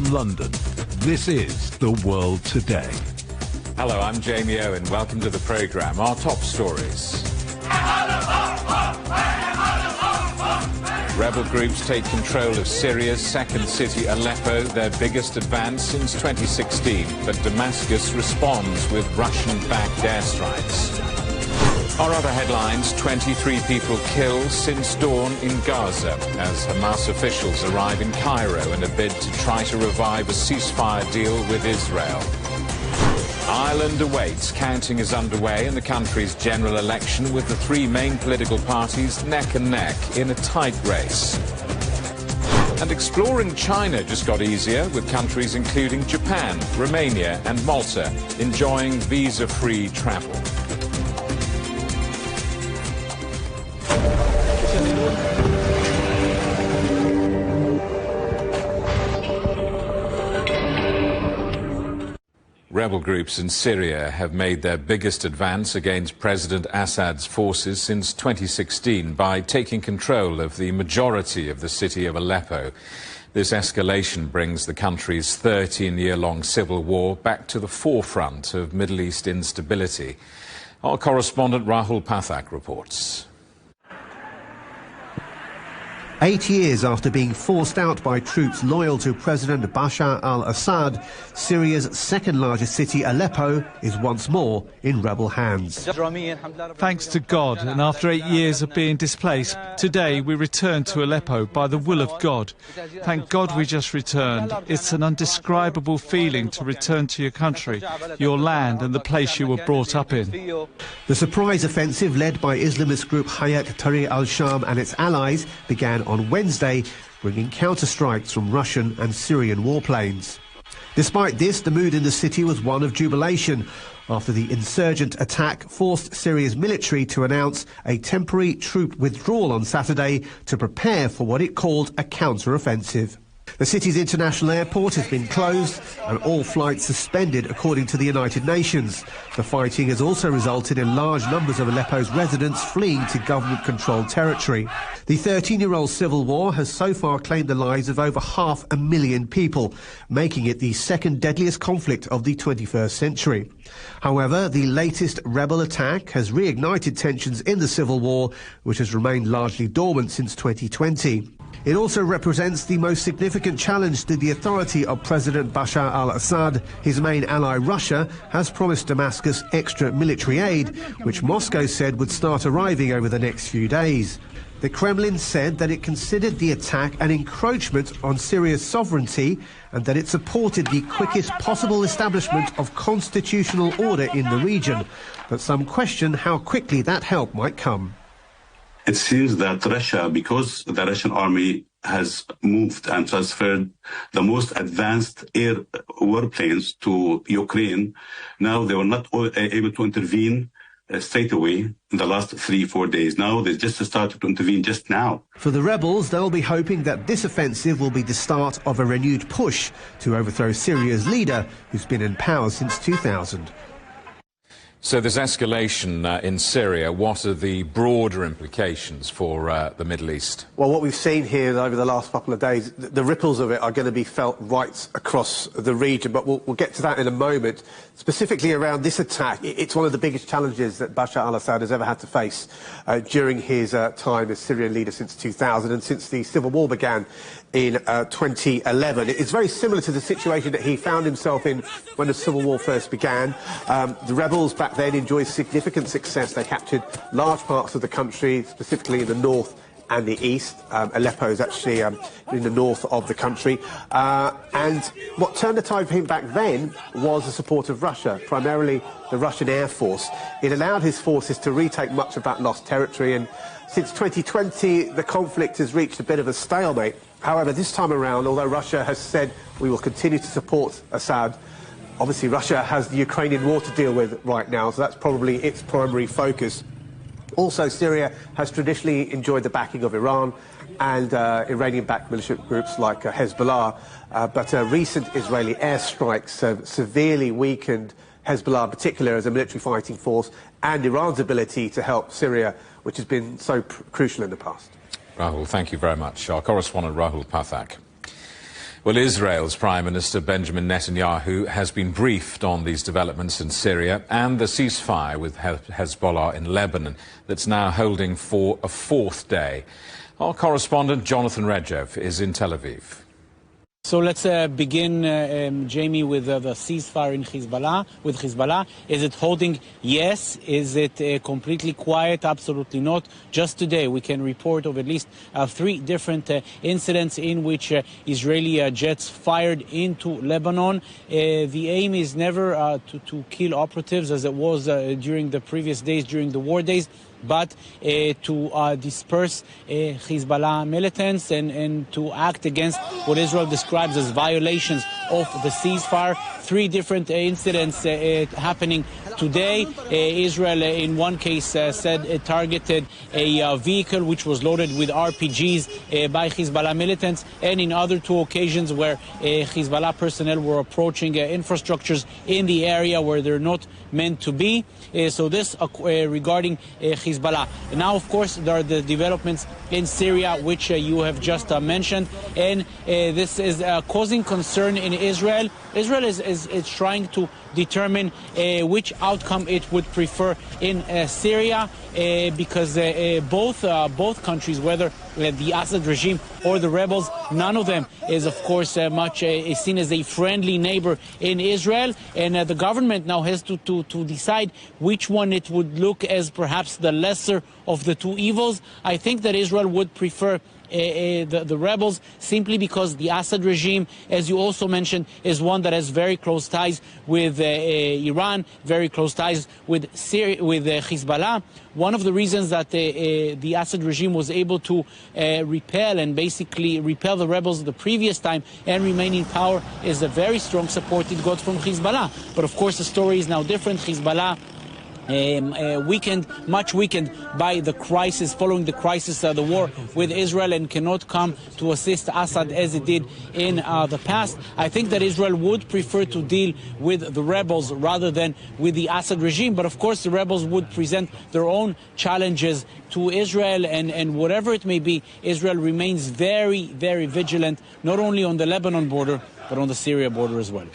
from London, this is The World Today. Hello, I'm Jamie Owen. Welcome to the programme. Our top stories. Rebel groups take control of Syria's second city, Aleppo, their biggest advance since 2016. But Damascus responds with Russian-backed airstrikes. Our other headlines, 23 people killed since dawn in Gaza as Hamas officials arrive in Cairo in a bid to try to revive a ceasefire deal with Israel. Ireland awaits. Counting is underway in the country's general election with the three main political parties neck and neck in a tight race. And exploring China just got easier with countries including Japan, Romania and Malta enjoying visa-free travel. Rebel groups in Syria have made their biggest advance against President Assad's forces since 2016 by taking control of the majority of the city of Aleppo. This escalation brings the country's 13-year-long civil war back to the forefront of Middle East instability. Our correspondent Rahul Pathak reports. 8 years after being forced out by troops loyal to President Bashar al-Assad, Syria's second-largest city, Aleppo, is once more in rebel hands. Thanks to God, and after 8 years of being displaced, today we return to Aleppo by the will of God. Thank God we just returned. It's an indescribable feeling to return to your country, your land and the place you were brought up in. The surprise offensive led by Islamist group Hayat Tahrir al-Sham and its allies began on Wednesday, bringing counterstrikes from Russian and Syrian warplanes. Despite this, the mood in the city was one of jubilation after the insurgent attack forced Syria's military to announce a temporary troop withdrawal on Saturday to prepare for what it called a counter-offensive. The city's international airport has been closed and all flights suspended according to the United Nations. The fighting has also resulted in large numbers of Aleppo's residents fleeing to government-controlled territory. The 13-year-old civil war has so far claimed the lives of over 500,000 people, making it the second deadliest conflict of the 21st century. However, the latest rebel attack has reignited tensions in the civil war, which has remained largely dormant since 2020. It also represents the most significant challenge to the authority of President Bashar al-Assad. His main ally, Russia, has promised Damascus extra military aid, which Moscow said would start arriving over the next few days. The Kremlin said that it considered the attack an encroachment on Syria's sovereignty and that it supported the quickest possible establishment of constitutional order in the region. But some question how quickly that help might come. It seems that Russia, because the Russian army has moved and transferred the most advanced air warplanes to Ukraine, now they were not able to intervene straight away in the last 3-4 days. Now they just started to intervene just now. For the rebels, they'll be hoping that this offensive will be the start of a renewed push to overthrow Syria's leader, who's been in power since 2000. So this escalation in Syria, what are the broader implications for the Middle East? Well, what we've seen here over the last couple of days, the ripples of it are going to be felt right across the region, but we'll get to that in a moment. Specifically around this attack, it's one of the biggest challenges that Bashar al-Assad has ever had to face during his time as Syrian leader since 2000 and since the civil war began in 2011. It's very similar to the situation that he found himself in when the civil war first began. The rebels back then enjoyed significant success. They captured large parts of the country, specifically in the north and the east. Aleppo is actually in the north of the country. And what turned the tide for him back then was the support of Russia, primarily the Russian Air Force. It allowed his forces to retake much of that lost territory, and since 2020 the conflict has reached a bit of a stalemate. However, this time around, although Russia has said we will continue to support Assad, obviously Russia has the Ukrainian war to deal with right now, so that's probably its primary focus. Also, Syria has traditionally enjoyed the backing of Iran and Iranian-backed militia groups like Hezbollah, but recent Israeli airstrikes have severely weakened Hezbollah in particular as a military fighting force and Iran's ability to help Syria, which has been so crucial in the past. Rahul, thank you very much. Our correspondent Rahul Pathak. Well, Israel's Prime Minister Benjamin Netanyahu has been briefed on these developments in Syria and the ceasefire with Hezbollah in Lebanon that's now holding for a fourth day. Our correspondent Jonathan Redjev is in Tel Aviv. So let's begin, Jamie, with the ceasefire in Hezbollah. Is it holding? Yes. Is it completely quiet? Absolutely not. Just today, we can report of at least 3 different incidents in which Israeli jets fired into Lebanon. The aim is never to kill operatives, as it was during the previous days, during the war days, but to disperse Hezbollah militants and to act against what Israel describes as violations of the ceasefire. 3 different incidents happening today. Israel, in one case, said it targeted a vehicle which was loaded with RPGs by Hezbollah militants, and in other 2 occasions where Hezbollah personnel were approaching infrastructures in the area where they're not meant to be. So this regarding Hezbollah. Now, of course, there are the developments in Syria, which you have just mentioned, and this is causing concern in Israel. Israel is trying to determine which outcome it would prefer in Syria, because both countries, whether the Assad regime or the rebels, none of them is, of course, much seen as a friendly neighbor in Israel, and the government now has to decide which one it would look as perhaps the lesser of the 2 evils. I think that Israel would prefer the rebels, simply because the Assad regime, as you also mentioned, is one that has very close ties with Iran, very close ties with Hezbollah. One of the reasons that the Assad regime was able to repel the rebels the previous time and remain in power is a very strong support it got from Hezbollah. But of course the story is now different. Hezbollah much weakened by the crisis, following the crisis, the war with Israel, and cannot come to assist Assad as it did in the past. I think that Israel would prefer to deal with the rebels rather than with the Assad regime. But of course, the rebels would present their own challenges to Israel, and whatever it may be, Israel remains very, very vigilant, not only on the Lebanon border, but on the Syria border as well.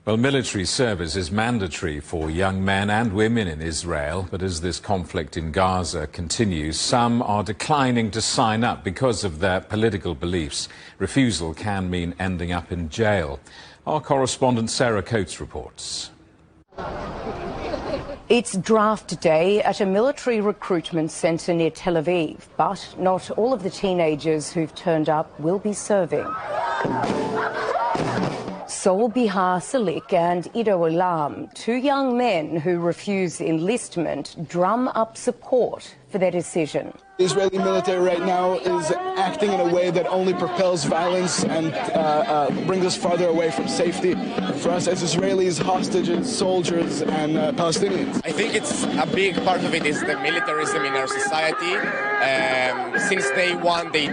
Well, military service is mandatory for young men and women in Israel, but as this conflict in Gaza continues, some are declining to sign up because of their political beliefs. Refusal can mean ending up in jail. Our correspondent Sarah Coates reports. It's draft day at a military recruitment centre near Tel Aviv, but not all of the teenagers who've turned up will be serving. Sol Bihar Salik and Ido Olam, 2 young men who refuse enlistment, drum up support for their decision. The Israeli military right now is acting in a way that only propels violence and brings us farther away from safety for us as Israelis, hostages, soldiers, and Palestinians. I think it's a big part of it is the militarism in our society. Since day one, they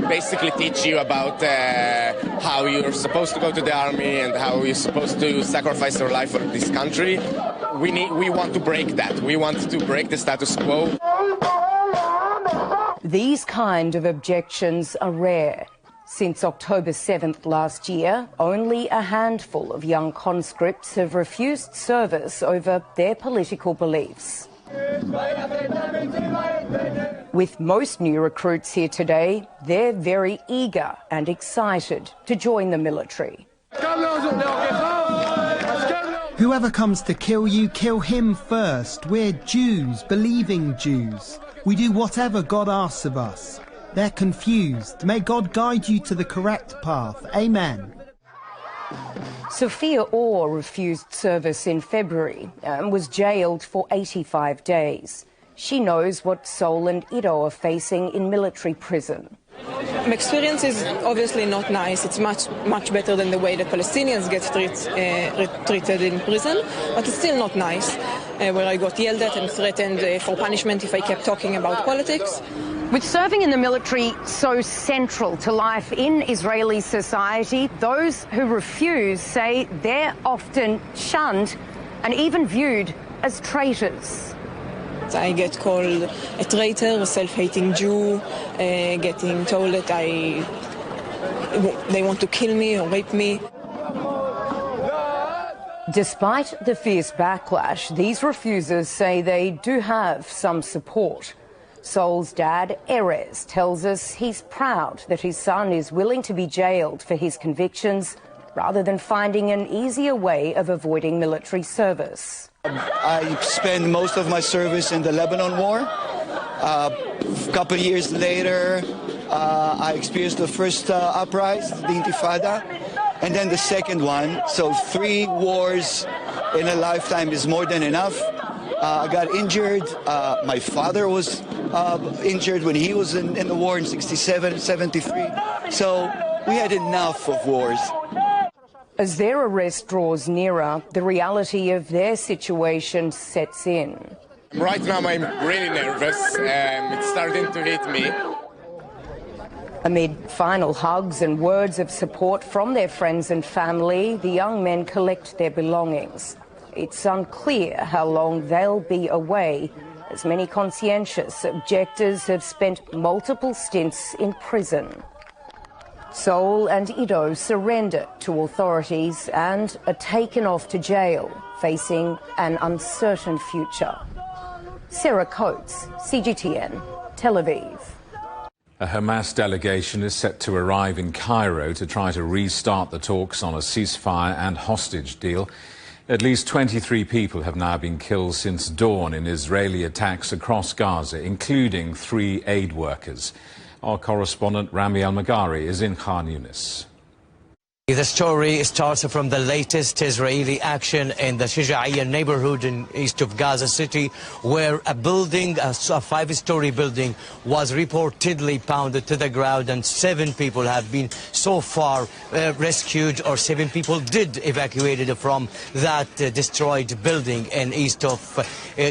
basically teach you about how you're supposed to go to the army and how you're supposed to sacrifice your life for this country. We want to break that. We want to break the status quo. These kind of objections are rare. Since October 7th last year, only a handful of young conscripts have refused service over their political beliefs. With most new recruits here today, they're very eager and excited to join the military. Whoever comes to kill you, kill him first. We're Jews, believing Jews. We do whatever God asks of us. They're confused. May God guide you to the correct path. Amen. Sophia Orr refused service in February and was jailed for 85 days. She knows what Sol and Ido are facing in military prison. My experience is obviously not nice. It's much better than the way the Palestinians get treated in prison, but it's still not nice, where I got yelled at and threatened for punishment if I kept talking about politics. With serving in the military so central to life in Israeli society, those who refuse say they're often shunned and even viewed as traitors. I get called a traitor, a self-hating Jew, getting told that I they want to kill me or rape me. Despite the fierce backlash, these refusers say they do have some support. Sol's dad, Erez, tells us he's proud that his son is willing to be jailed for his convictions rather than finding an easier way of avoiding military service. I spent most of my service in the Lebanon War. A couple of years later, I experienced the first uprising, the Intifada, and then the second one. So 3 wars in a lifetime is more than enough. I got injured. My father was injured when he was in the war in 67, 73. So we had enough of wars. As their arrest draws nearer, the reality of their situation sets in. Right now I'm really nervous. It's starting to hit me. Amid final hugs and words of support from their friends and family, the young men collect their belongings. It's unclear how long they'll be away, as many conscientious objectors have spent multiple stints in prison. Sol and Ido surrender to authorities and are taken off to jail, facing an uncertain future. Sarah Coates, CGTN, Tel Aviv. A Hamas delegation is set to arrive in Cairo to try to restart the talks on a ceasefire and hostage deal. At least 23 people have now been killed since dawn in Israeli attacks across Gaza, including 3 aid workers. Our correspondent Rami Al-Magari is in Khan Yunis. The story starts from the latest Israeli action in the CGTN neighborhood in east of Gaza City, where a building, a 5-story building, was reportedly pounded to the ground, and 7 people have been so far rescued, or 7 people did evacuated from that destroyed building in east of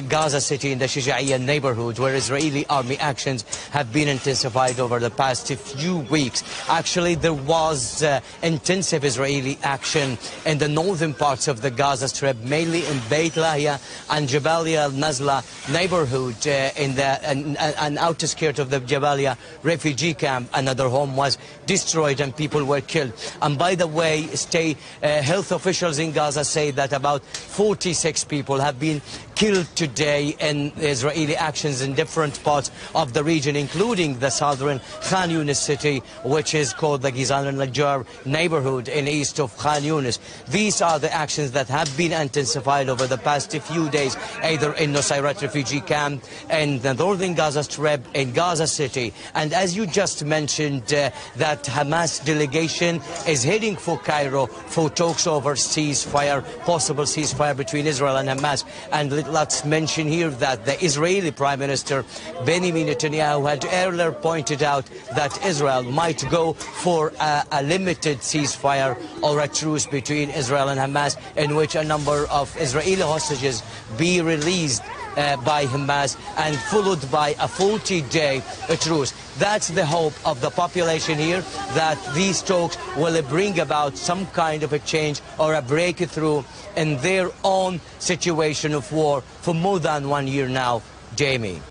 Gaza City in the CGTN neighborhood, where Israeli army actions have been intensified over the past few weeks. Actually, there was intense Israeli action in the northern parts of the Gaza Strip, mainly in Beit Lahia and Jabalia al-Nazla neighborhood, in an outer skirt of the Jabalia refugee camp. Another home was destroyed and people were killed. And by the way, state health officials in Gaza say that about 46 people have been killed today in Israeli actions in different parts of the region, including the southern Khan Yunis city, which is called the Gizan al-Najjar neighborhood in east of Khan Yunis. These are the actions that have been intensified over the past few days, either in Nusayrat refugee camp, in the northern Gaza Strip, in Gaza City. And as you just mentioned, that Hamas delegation is heading for Cairo for talks over ceasefire, possible ceasefire between Israel and Hamas. And let's mention here that the Israeli Prime Minister Benjamin Netanyahu had earlier pointed out that Israel might go for a limited ceasefire or a truce between Israel and Hamas, in which a number of Israeli hostages be released by Hamas, and followed by a 40-day truce. That's the hope of the population here, that these talks will bring about some kind of a change or a breakthrough in their own situation of war for more than 1 year now. Jamie.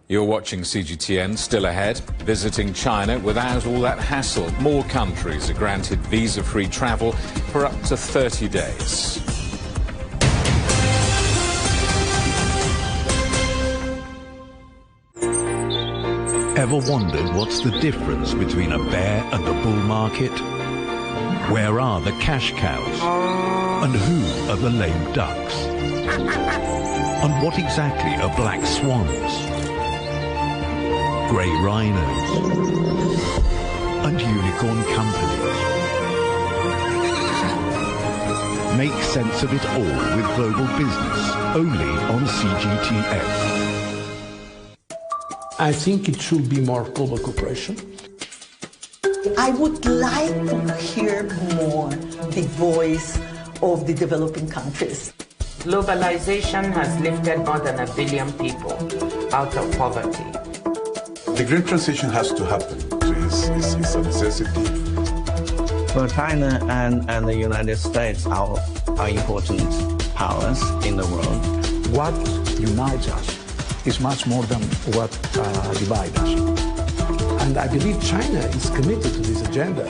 You're watching CGTN. Still ahead, visiting China without all that hassle. More countries are granted visa-free travel for up to 30 days. Ever wondered what's the difference between a bear and a bull market? Where are the cash cows? And who are the lame ducks? And what exactly are black swans? Grey rhinos and unicorn companies. Make sense of it all with global business, only on CGTN. I think it should be more global cooperation. I would like to hear more the voice of the developing countries. Globalization has lifted more than 1 billion people out of poverty. The green transition has to happen. It's a necessity. Well, China and the United States are important powers in the world. What unites us is much more than what divides us. And I believe China is committed to this agenda.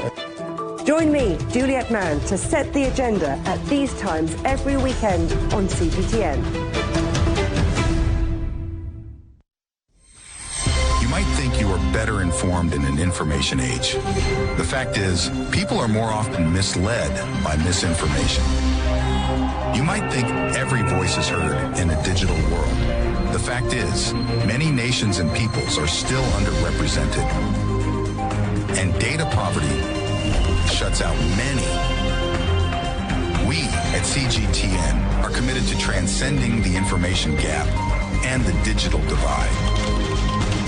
Join me, Juliet Mann, to set the agenda at these times every weekend on CGTN. You might think you are better informed in an information age. The fact is, people are more often misled by misinformation. You might think every voice is heard in a digital world. The fact is, many nations and peoples are still underrepresented. And data poverty shuts out many. We at CGTN are committed to transcending the information gap and the digital divide.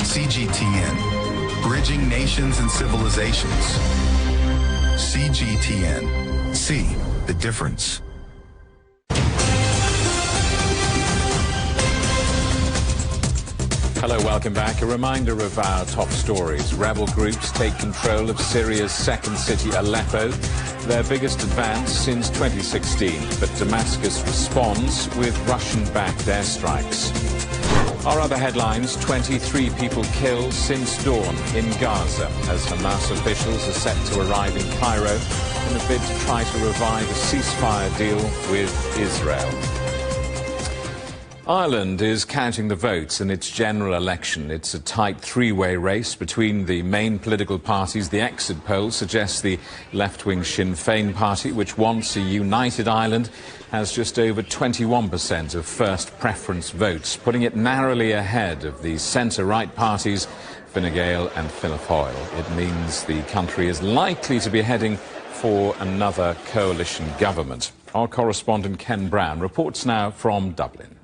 CGTN, bridging nations and civilizations. CGTN, see the difference. Hello, welcome back. A reminder of our top stories. Rebel groups take control of Syria's second city, Aleppo, their biggest advance since 2016. But Damascus responds with Russian-backed airstrikes. Our other headlines, 23 people killed since dawn in Gaza, as Hamas officials are set to arrive in Cairo in a bid to try to revive a ceasefire deal with Israel. Ireland is counting the votes in its general election. It's a tight three-way race between the main political parties. The exit poll suggests the left-wing Sinn Féin party, which wants a united Ireland, has just over 21% of first preference votes, putting it narrowly ahead of the centre-right parties, Fine Gael and Fianna Fáil. It means the country is likely to be heading for another coalition government. Our correspondent Ken Brown reports now from Dublin.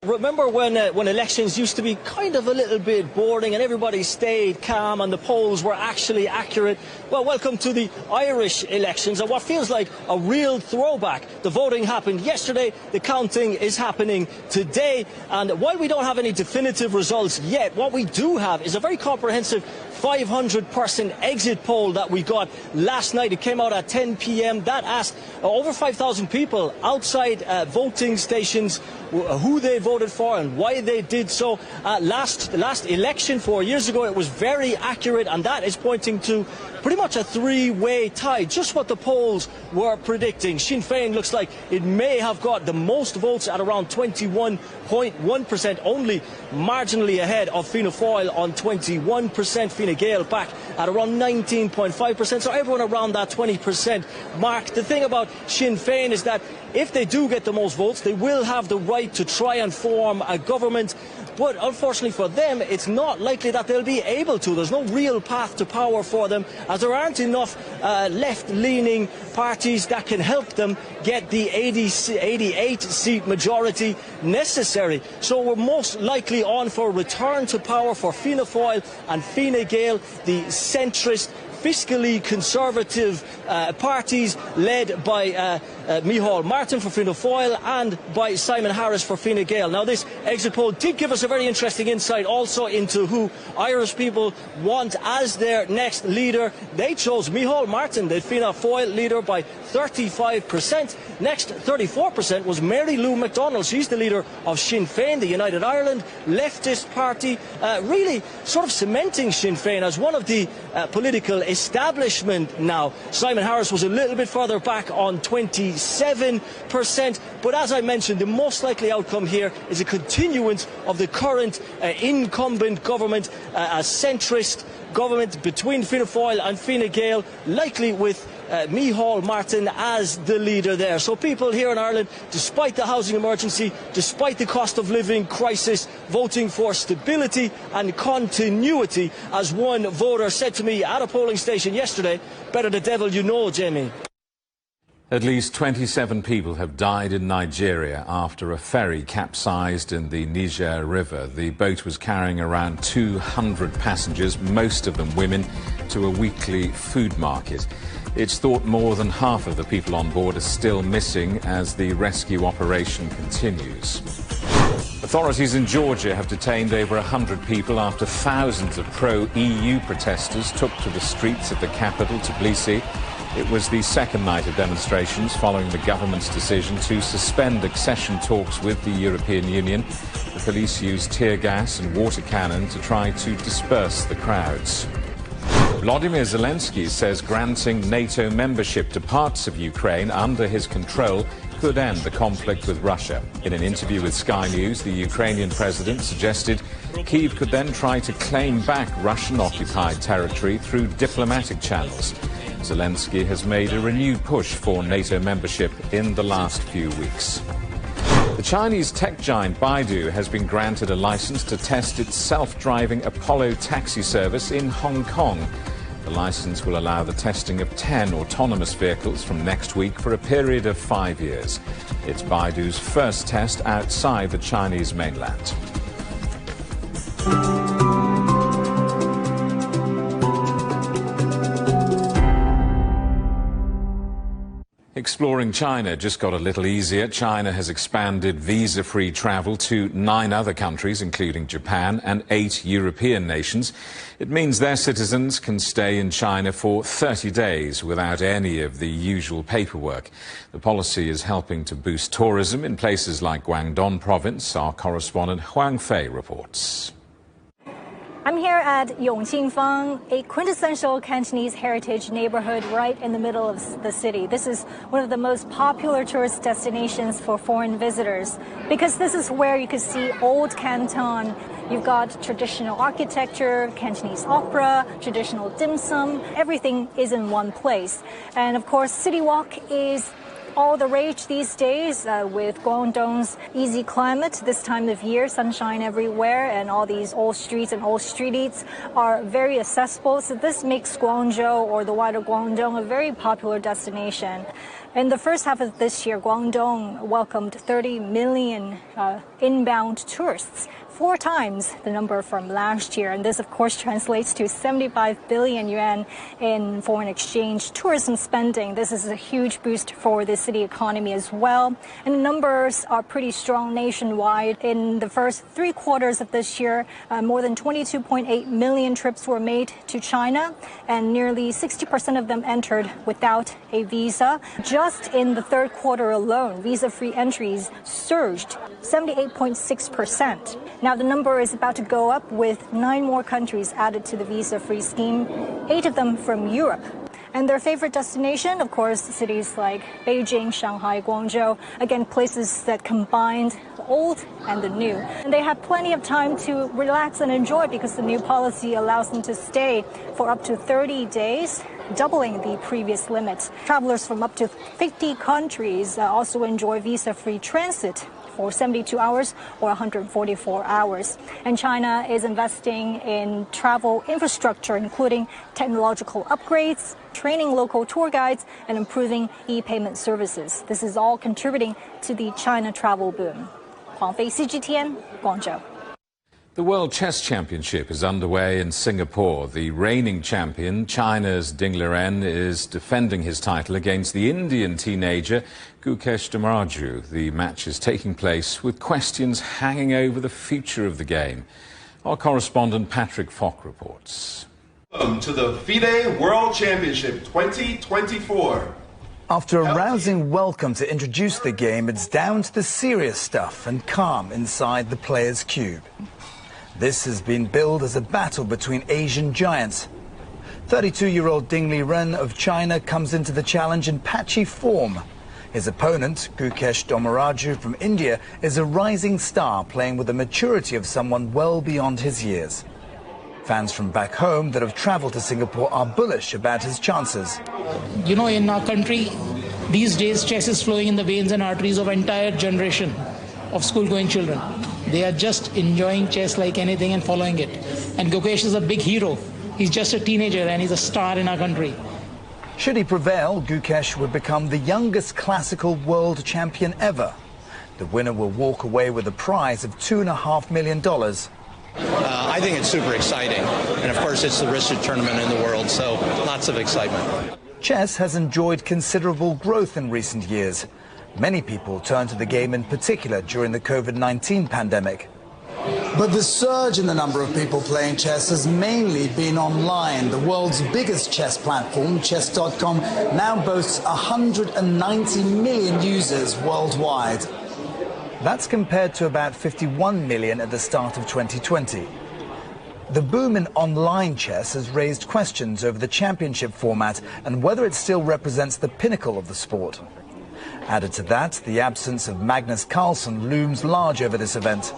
Remember when elections used to be kind of a little bit boring and everybody stayed calm and the polls were actually accurate? Well, welcome to the Irish elections and what feels like a real throwback. The voting happened yesterday, the counting is happening today, and while we don't have any definitive results yet, what we do have is a very comprehensive 500-person exit poll that we got last night. It came out at 10 p.m. That asked over 5,000 people outside voting stations who they voted for and why they did so. Last election 4 years ago, it was very accurate, and that is pointing to pretty much a three-way tie, just what the polls were predicting. Sinn Féin looks like it may have got the most votes at around 21.1%, only marginally ahead of Fianna Fáil on 21%. Fine Gael back at around 19.5%, so everyone around that 20% mark. The thing about Sinn Féin is that if they do get the most votes, they will have the right to try and form a government. But unfortunately for them, it's not likely that they'll be able to. There's no real path to power for them, as there aren't enough left-leaning parties that can help them get the 88-seat majority necessary. So we're most likely on for a return to power for Fianna Fáil and Fine Gael, the centrist, fiscally conservative parties led by Micheál Martin for Fianna Fáil and by Simon Harris for Fine Gael. Now, this exit poll did give us a very interesting insight also into who Irish people want as their next leader. They chose Micheál Martin, the Fianna Fáil leader, by 35%. Next, 34% was Mary Lou McDonald. She's the leader of Sinn Féin, the United Ireland leftist party, really sort of cementing Sinn Féin as one of the political establishment now. Simon Harris was a little bit further back on 27%, but as I mentioned, the most likely outcome here is a continuance of the current incumbent government, a centrist government between Fianna Fáil and Fine Gael, likely with Micheál Martin as the leader there. So people here in Ireland, despite the housing emergency, despite the cost of living crisis, voting for stability and continuity, as one voter said to me at a polling station yesterday, better the devil you know, Jamie. At least 27 people have died in Nigeria after a ferry capsized in the Niger River. The boat was carrying around 200 passengers, most of them women, to a weekly food market. It's thought more than half of the people on board are still missing as the rescue operation continues. Authorities in Georgia have detained over 100 people after thousands of pro-EU protesters took to the streets of the capital, Tbilisi. It was the second night of demonstrations following the government's decision to suspend accession talks with the European Union. The police used tear gas and water cannon to try to disperse the crowds. Volodymyr Zelensky says granting NATO membership to parts of Ukraine under his control could end the conflict with Russia. In an interview with Sky News, the Ukrainian president suggested Kyiv could then try to claim back Russian-occupied territory through diplomatic channels. Zelensky has made a renewed push for NATO membership in the last few weeks. The Chinese tech giant Baidu has been granted a license to test its self-driving Apollo taxi service in Hong Kong. The license will allow the testing of 10 autonomous vehicles from next week for a period of 5 years. It's Baidu's first test outside the Chinese mainland. Exploring China just got a little easier. China has expanded visa-free travel to 9 other countries, including Japan, and 8 European nations. It means their citizens can stay in China for 30 days without any of the usual paperwork. The policy is helping to boost tourism in places like Guangdong province. Our correspondent Huang Fei reports. I'm here at Yongqingfang, a quintessential Cantonese heritage neighborhood right in the middle of the city. This is one of the most popular tourist destinations for foreign visitors because this is where you can see old Canton. You've got traditional architecture, Cantonese opera, traditional dim sum. Everything is in one place. And of course, City Walk is all the rage these days with Guangdong's easy climate this time of year, sunshine everywhere, and all these old streets and old street eats are very accessible. So this makes Guangzhou or the wider Guangdong a very popular destination. In the first half of this year, Guangdong welcomed 30 million inbound tourists, 4 times the number from last year. And this, of course, translates to 75 billion yuan in foreign exchange tourism spending. This is a huge boost for the city economy as well. And the numbers are pretty strong nationwide. In the first 3 quarters of this year, more than 22.8 million trips were made to China, and nearly 60% of them entered without a visa. Just in the 3rd quarter alone, visa-free entries surged 78.6%. Now the number is about to go up with 9 more countries added to the visa-free scheme, 8 of them from Europe. And their favorite destination, of course, cities like Beijing, Shanghai, Guangzhou, again, places that combined the old and the new. And they have plenty of time to relax and enjoy because the new policy allows them to stay for up to 30 days, doubling the previous limit. Travelers from up to 50 countries also enjoy visa-free transit for 72 hours or 144 hours. And China is investing in travel infrastructure, including technological upgrades, training local tour guides, and improving e-payment services. This is all contributing to the China travel boom. Huang Fei, CGTN, Guangzhou. The World Chess Championship is underway in Singapore. The reigning champion, China's Ding Liren, is defending his title against the Indian teenager Gukesh Damraju. The match is taking place with questions hanging over the future of the game. Our correspondent Patrick Falk reports. Welcome to the FIDE World Championship 2024. After a rousing welcome to introduce the game, it's down to the serious stuff and calm inside the players' cube. This has been billed as a battle between Asian giants. 32-year-old Ding Liren of China comes into the challenge in patchy form. His opponent, Gukesh Damraju from India, is a rising star playing with the maturity of someone well beyond his years. Fans from back home that have travelled to Singapore are bullish about his chances. You know, in our country, these days chess is flowing in the veins and arteries of an entire generation of school-going children. They are just enjoying chess like anything and following it. And Gukesh is a big hero. He's just a teenager and he's a star in our country. Should he prevail, Gukesh would become the youngest classical world champion ever. The winner will walk away with a prize of $2.5 million. I think it's super exciting. And of course, it's the richest tournament in the world, so lots of excitement. Chess has enjoyed considerable growth in recent years. Many people turned to the game in particular during the COVID-19 pandemic. But the surge in the number of people playing chess has mainly been online. The world's biggest chess platform, chess.com, now boasts 190 million users worldwide. That's compared to about 51 million at the start of 2020. The boom in online chess has raised questions over the championship format and whether it still represents the pinnacle of the sport. Added to that, the absence of Magnus Carlsen looms large over this event.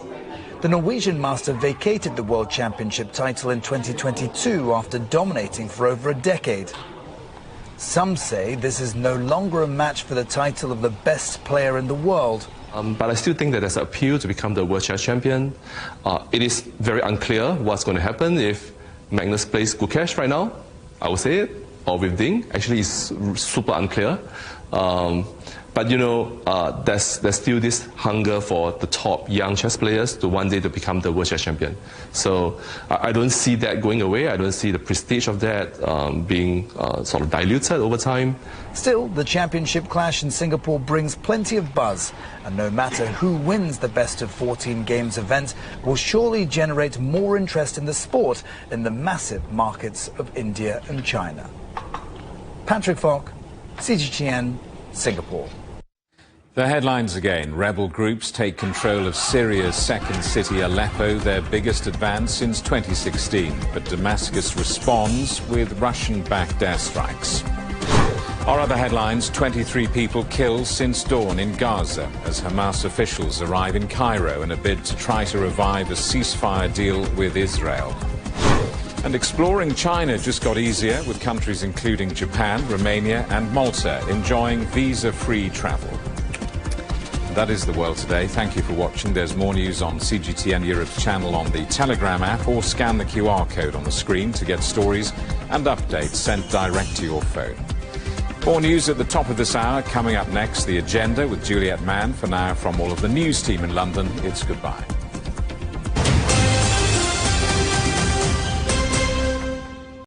The Norwegian master vacated the World Championship title in 2022 after dominating for over a decade. Some say this is no longer a match for the title of the best player in the world. But I still think that there's an appeal to become the world chess champion. It is very unclear what's going to happen if Magnus plays Gukesh right now, I would say it, or with Ding. Actually, it's super unclear. But you know, there's still this hunger for the top young chess players to one day to become the world chess champion. So I don't see that going away. I don't see the prestige of that being sort of diluted over time. Still, the championship clash in Singapore brings plenty of buzz, and no matter who wins the best of 14 games event, will surely generate more interest in the sport in the massive markets of India and China. Patrick Falk, CGTN, Singapore. The headlines again. Rebel groups take control of Syria's second city, Aleppo, their biggest advance since 2016. But Damascus responds with Russian-backed airstrikes. Our other headlines, 23 people killed since dawn in Gaza as Hamas officials arrive in Cairo in a bid to try to revive a ceasefire deal with Israel. And exploring China just got easier, with countries including Japan, Romania and Malta enjoying visa-free travel. That is the world today. Thank you for watching. There's more news on CGTN Europe's channel on the Telegram app, or scan the QR code on the screen to get stories and updates sent direct to your phone. More news at the top of this hour. Coming up next, The Agenda with Juliet Mann. For now, from all of the news team in London, it's goodbye.